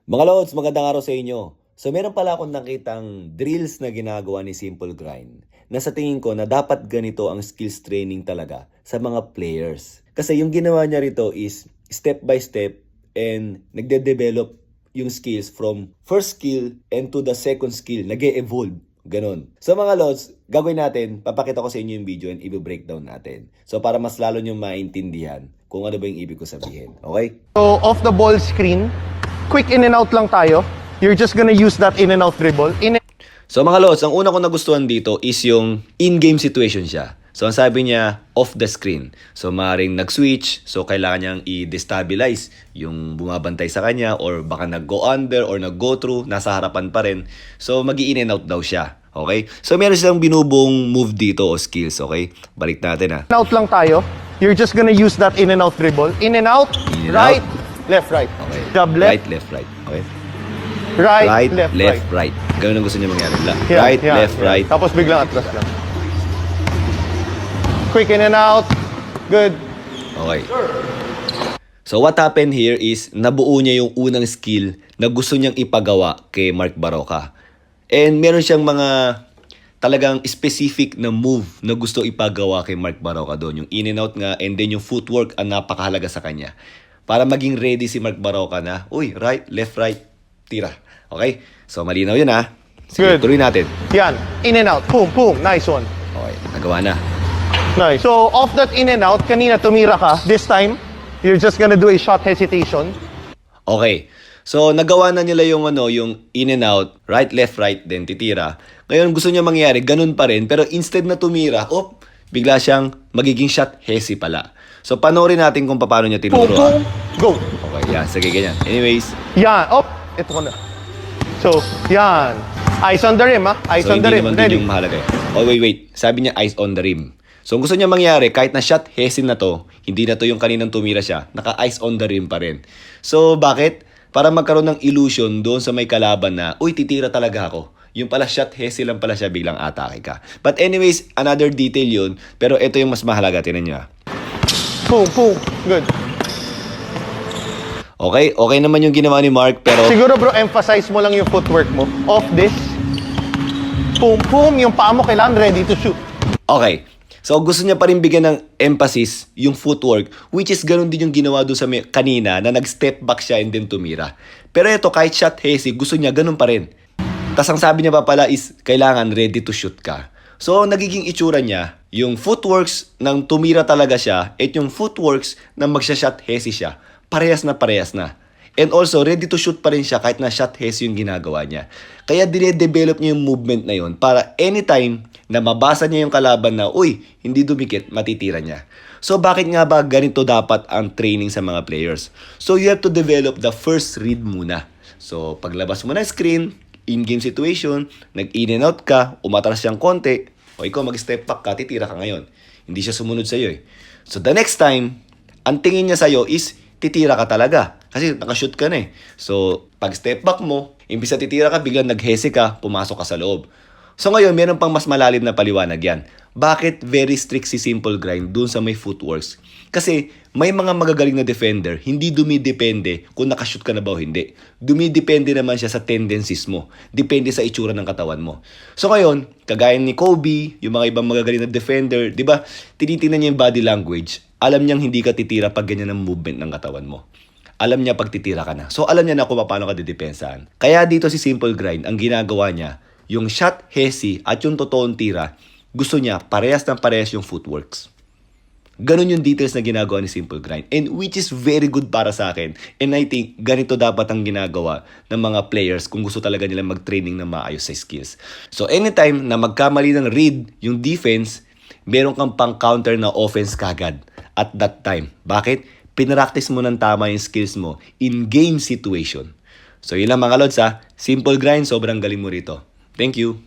Mga Lods, magandang araw sa inyo. So meron pala akong nakitang drills na ginagawa ni Simple Grind na sa tingin ko na dapat ganito ang skills training talaga sa mga players. Kasi yung ginawa niya rito is step by step and nagde-develop yung skills from first skill and to the second skill, nag-e-evolve. Ganon. So mga Lods, gagawin natin, papakita ko sa inyo yung video and i-breakdown natin. So para mas lalo nyo maintindihan kung ano ba yung ibig ko sabihin. Okay? So, off the ball screen, quick in and out lang tayo. You're just gonna use that in and out dribble. So mga Lods, ang una ko nagustuhan dito is yung in-game situation siya. So ang sabi niya, off the screen. So maaaring nag-switch, so kailangan niyang i-destabilize yung bumabantay sa kanya or baka nag-go under or nag-go through, nasa harapan pa rin. So mag-i-in and out daw siya. Okay? So meron silang binubong move dito o skills. Okay? Balik natin ha. In and out lang tayo. You're just gonna use that in and out dribble. In and out, In and right, out. left, right. Okay. Jab left, Right, left, right. Okay? right, Right, left, right. Ganun ang gusto niya mangyari. Yeah, Right, yeah, left, yeah. right. Tapos biglang atras lang. Quick in and out. Good. Okay. So what happened here is nabuo niya yung unang skill na gusto niyang ipagawa kay Mark Barroca. And meron siyang mga talagang specific na move na gusto ipagawa kay Mark Barroca doon. Yung in and out nga and then yung footwork ang napakahalaga sa kanya. Para maging ready si Mark Barroca na, uy, right, left, right, tira. Okay? So malinaw yun ha. Sige, Good. tuloy natin. Yan. In and out. Boom, boom. Nice one. Okay, nagawa na. Nice. So, off that in and out, kanina tumira ka. This time, you're just gonna do a shot hesitation. Okay. So, nagawa na nila yung yung in and out, right, left, right, then titira. Ngayon, gusto niya mangyari, ganun pa rin. Pero instead na tumira, bigla siyang magiging shot hesi pala. So, panoorin natin kung paano niya Boom, tinuro. boom. Go. Okay, yan. Sige, ganyan. Anyways, Yan. Oh, ito ko na. So, yan. Eyes on the rim, ha? Eyes so on the hindi rim. naman Ready? din yung mahalaga. Oh, wait. Sabi niya, eyes on the rim. So, ang gusto niya mangyari, kahit na shot hesi na to, hindi na to yung kaninang tumira siya. Naka-eyes on the rim pa rin. So, bakit? Para magkaroon ng illusion doon sa may kalaban na, uy, titira talaga ako. Yung pala shot hesi lang pala siya, biglang atake ka. But anyways, another detail yun. Pero ito yung mas mahalaga. Tinan niyo. Boom, boom. Good. Okay naman yung ginawa ni Mark, pero Siguro bro, emphasize mo lang yung footwork mo. Off this. Boom, boom. Yung paa mo kailangan ready to shoot. okay. So gusto niya pa rin bigyan ng emphasis yung footwork, which is ganun din yung ginawa doon sa kanina na nag-step back siya and then tumira. Pero ito, kahit shot hesi, gusto niya ganun pa rin. Tas ang sabi niya pa pala is kailangan ready to shoot ka. So nagiging itsura niya, yung footworks ng tumira talaga siya at yung footworks ng magsha-shot hesi siya. Parehas na parehas na. And also, ready to shoot pa rin siya kahit na shot hesi yung ginagawa niya. Kaya dine-develop niya yung movement na yun para anytime na mabasa niya yung kalaban na, uy, hindi dumikit, matitira niya. So bakit nga ba ganito dapat ang training sa mga players? So you have to develop the first read muna. So paglabas mo ng screen, in-game situation, nag-in and out ka, umatras siyang konti, o ikaw mag-step back ka, titira ka ngayon. Hindi siya sumunod sa'yo eh. So the next time, ang tingin niya sa'yo is, titira ka talaga. Kasi nakashoot ka na eh. So, pag step back mo, imbis na titira ka, biglang naghesi ka, pumasok ka sa loob. So ngayon, meron pang mas malalim na paliwanag yan. Bakit very strict si Simple Grind dun sa may footworks? Kasi may mga magagaling na defender, hindi dumidepende kung nakashoot ka na ba o hindi. Dumidepende naman siya sa tendencies mo. Depende sa itsura ng katawan mo. So ngayon, kagaya ni Kobe, yung mga ibang magagaling na defender, di ba, tinitingnan niya yung body language. Alam niyang hindi ka titira pag ganyan ang movement ng katawan mo. Alam niya pag titira ka na. So alam niya na kung paano ka didepensahan. Kaya dito si Simple Grind, ang ginagawa niya, yung shot hesi at yung totoong tira, gusto niya parehas ng parehas yung footworks. Ganun yung details na ginagawa ni Simple Grind. And which is very good para sa akin. And I think ganito dapat ang ginagawa ng mga players kung gusto talaga nila mag-training na maayos sa skills. So anytime na magkamali ng read yung defense, meron kang pang-counter na offense kagad at that time. Bakit? Pinractice mo ng tama yung skills mo in game situation. So yun lang mga Lods ha. Simple Grind, sobrang galing mo rito. Thank you.